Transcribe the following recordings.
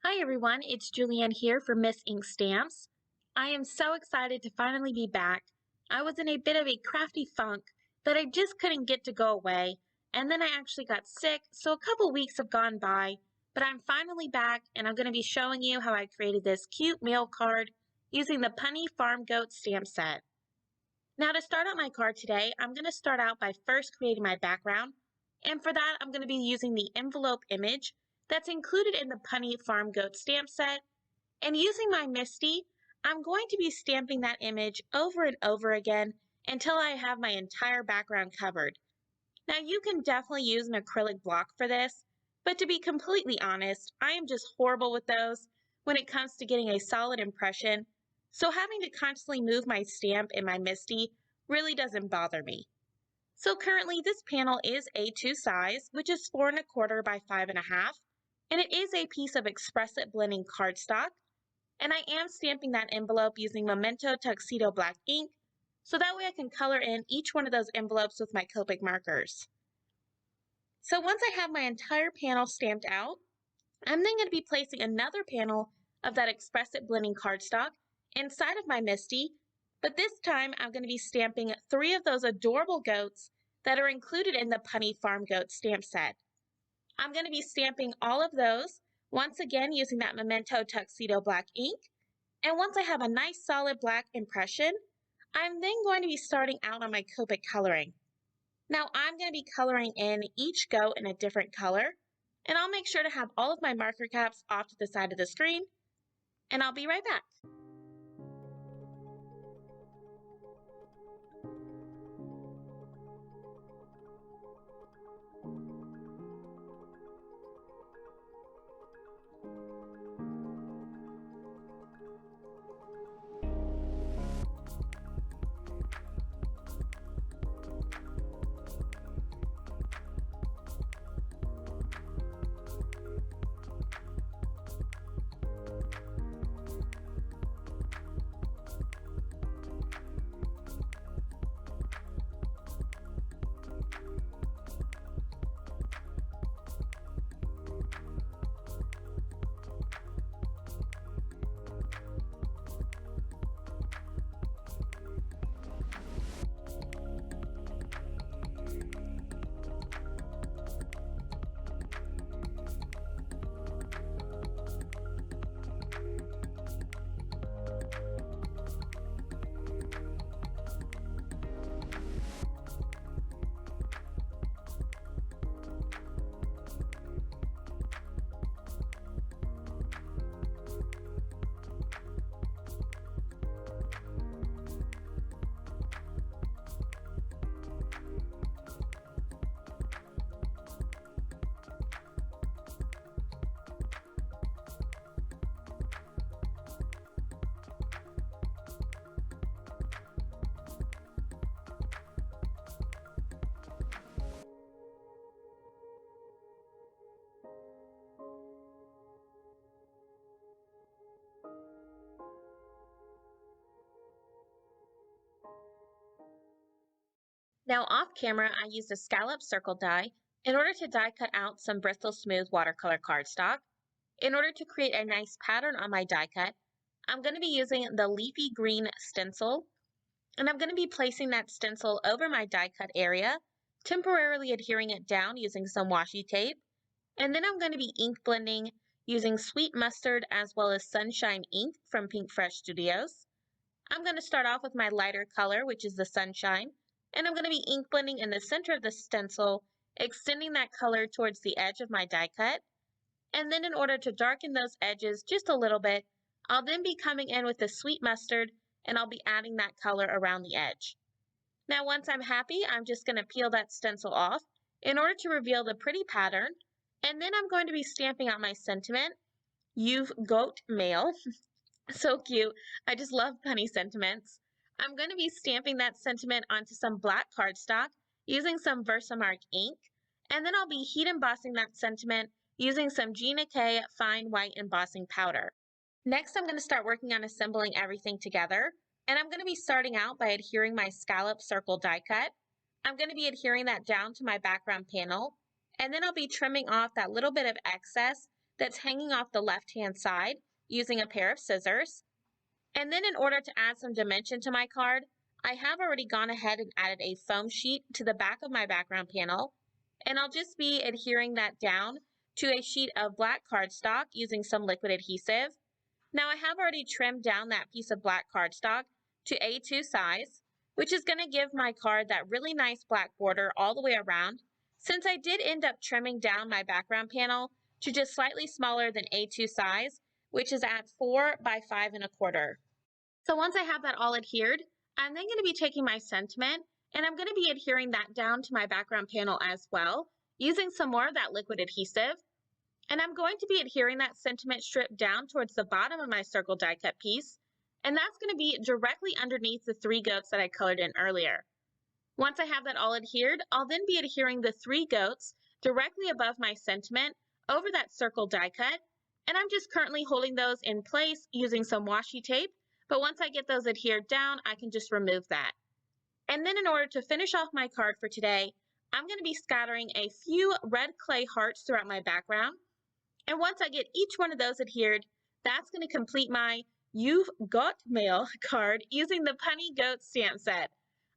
Hi everyone, it's Julianne here for Miss Ink Stamps. I am so excited to finally be back. I was in a bit of a crafty funk that I just couldn't get to go away, and then I actually got sick, so a couple weeks have gone by, but I'm finally back and I'm going to be showing you how I created this cute mail card using the Punny Farm Goat stamp set. Now to start out my card today, I'm going to start out by first creating my background, and for that I'm going to be using the envelope image that's included in the Punny Farm Goat stamp set, and using my MISTI, I'm going to be stamping that image over and over again until I have my entire background covered. Now you can definitely use an acrylic block for this, but to be completely honest, I am just horrible with those when it comes to getting a solid impression, so having to constantly move my stamp in my MISTI really doesn't bother me. So currently this panel is A2 size, which is 4 1/4 by 5 1/2, and it is a piece of expressive blending cardstock, and I am stamping that envelope using Memento Tuxedo black ink, so that way I can color in each one of those envelopes with my Copic markers. So once I have my entire panel stamped out, I'm then going to be placing another panel of that expressive blending cardstock inside of my MISTI, but this time I'm going to be stamping 3 of those adorable goats that are included in the Punny Farm Goat stamp set. I'm going to be stamping all of those, once again using that Memento Tuxedo black ink, and once I have a nice solid black impression, I'm then going to be starting out on my Copic coloring. Now I'm going to be coloring in each goat in a different color, and I'll make sure to have all of my marker caps off to the side of the screen, and I'll be right back. Now off camera, I used a Scallop circle die in order to die cut out some Bristol Smooth watercolor cardstock. In order to create a nice pattern on my die cut, I'm going to be using the Leafy green stencil, and I'm going to be placing that stencil over my die cut area, temporarily adhering it down using some washi tape, and then I'm going to be ink blending using Sweet Mustard as well as Sunshine ink from Pink Fresh Studios. I'm going to start off with my lighter color, which is the Sunshine, and I'm going to be ink blending in the center of the stencil, extending that color towards the edge of my die cut. And then in order to darken those edges just a little bit, I'll then be coming in with the Sweet Mustard, and I'll be adding that color around the edge. Now once I'm happy, I'm just going to peel that stencil off in order to reveal the pretty pattern, and then I'm going to be stamping out my sentiment, "You've goat mail." So cute. I just love punny sentiments. I'm going to be stamping that sentiment onto some black cardstock using some VersaMark ink, and then I'll be heat embossing that sentiment using some Gina K fine white embossing powder. Next, I'm going to start working on assembling everything together, and I'm going to be starting out by adhering my Scallop circle die cut. I'm going to be adhering that down to my background panel, and then I'll be trimming off that little bit of excess that's hanging off the left-hand side using a pair of scissors. And then in order to add some dimension to my card, I have already gone ahead and added a foam sheet to the back of my background panel, and I'll just be adhering that down to a sheet of black cardstock using some liquid adhesive. Now I have already trimmed down that piece of black cardstock to A2 size, which is going to give my card that really nice black border all the way around, since I did end up trimming down my background panel to just slightly smaller than A2 size, which is at 4 by 5.25. So once I have that all adhered, I'm then going to be taking my sentiment and I'm going to be adhering that down to my background panel as well, using some more of that liquid adhesive. And I'm going to be adhering that sentiment strip down towards the bottom of my circle die cut piece, and that's going to be directly underneath the 3 goats that I colored in earlier. Once I have that all adhered, I'll then be adhering the 3 goats directly above my sentiment over that circle die cut, and I'm just currently holding those in place using some washi tape, but once I get those adhered down, I can just remove that. And then in order to finish off my card for today, I'm going to be scattering a few red clay hearts throughout my background. And once I get each one of those adhered, that's going to complete my You've Got Mail card using the Punny Goat stamp set.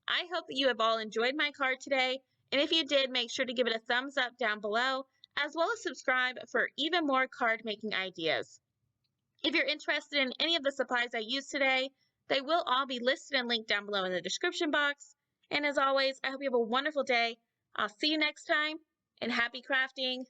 I hope that you have all enjoyed my card today, and if you did, make sure to give it a thumbs up down below, as well as subscribe for even more card making ideas. If you're interested in any of the supplies I used today, they will all be listed and linked down below in the description box. And as always, I hope you have a wonderful day. I'll see you next time, and happy crafting!